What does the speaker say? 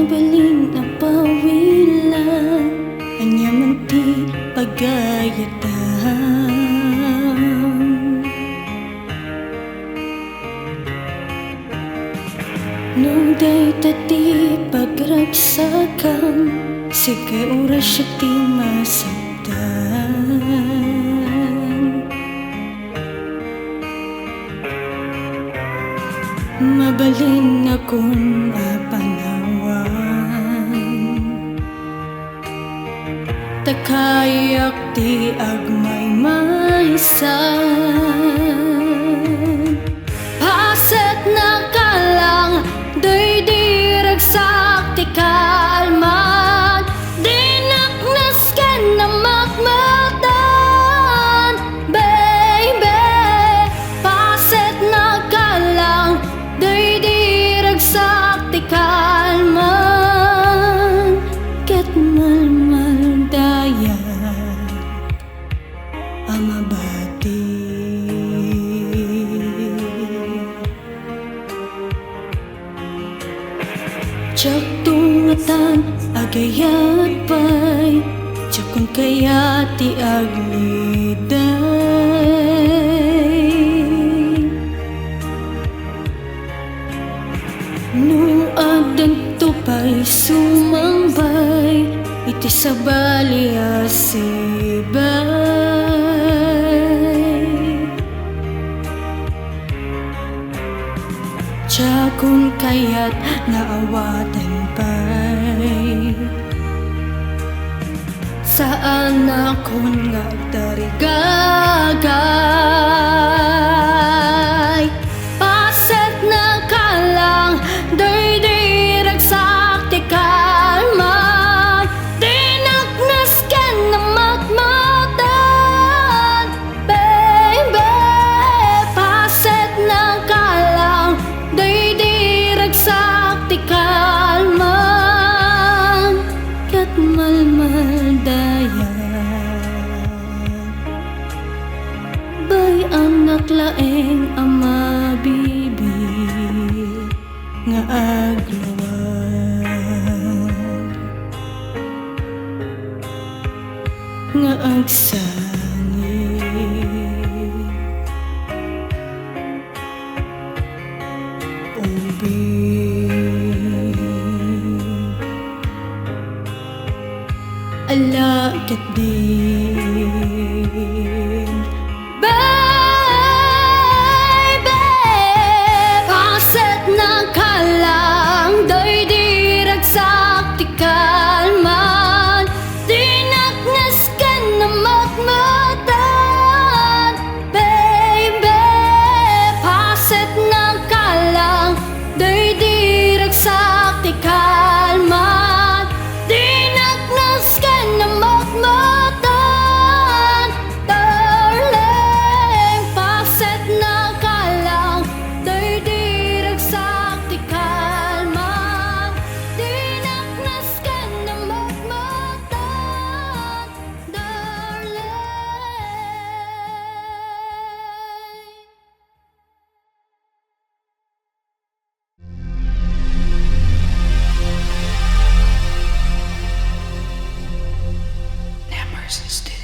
mabalin na pawilan, anyaman ti pagayatan. Nung day tati pagragsakan, sige oras siya ti masaktan. Mabalin akong apanawan, takayak ti agmay maysan. Paset na kalang do'y diragsak ti kalman, dinaknas ka na makmatan. Baby, paset na kalang do'y diragsak ti kalman, ket malmal daya amabati. Tsak tungatan agayat pa'y tsakon kaya ti agliday. Nung agdan to pa'y sumangbay, iti sabali asibay. Tsakon kaya't naawatan pa'y, saan akon nagtarigagay. Paset na kalang do'y diragsak ti kalman, dinaknas ka na makmatan. Baby, paset na kalang do'y diragsak ti kalman, ket malmal daya. Bay anak laeng ama bibi nga agluwag, nga agsangit. Ubing ala ket din. Baby, paset na kalang do'y diragsak ti kalman, dinaknas ka na makmatan. Baby, paset na kalang do'y diragsak ti kalman, dinaknas ka na makmatan. Darling, paset na kalang do'y diragsak ti kalman, dinaknas ka na makmatan. Darling. Nemersistic.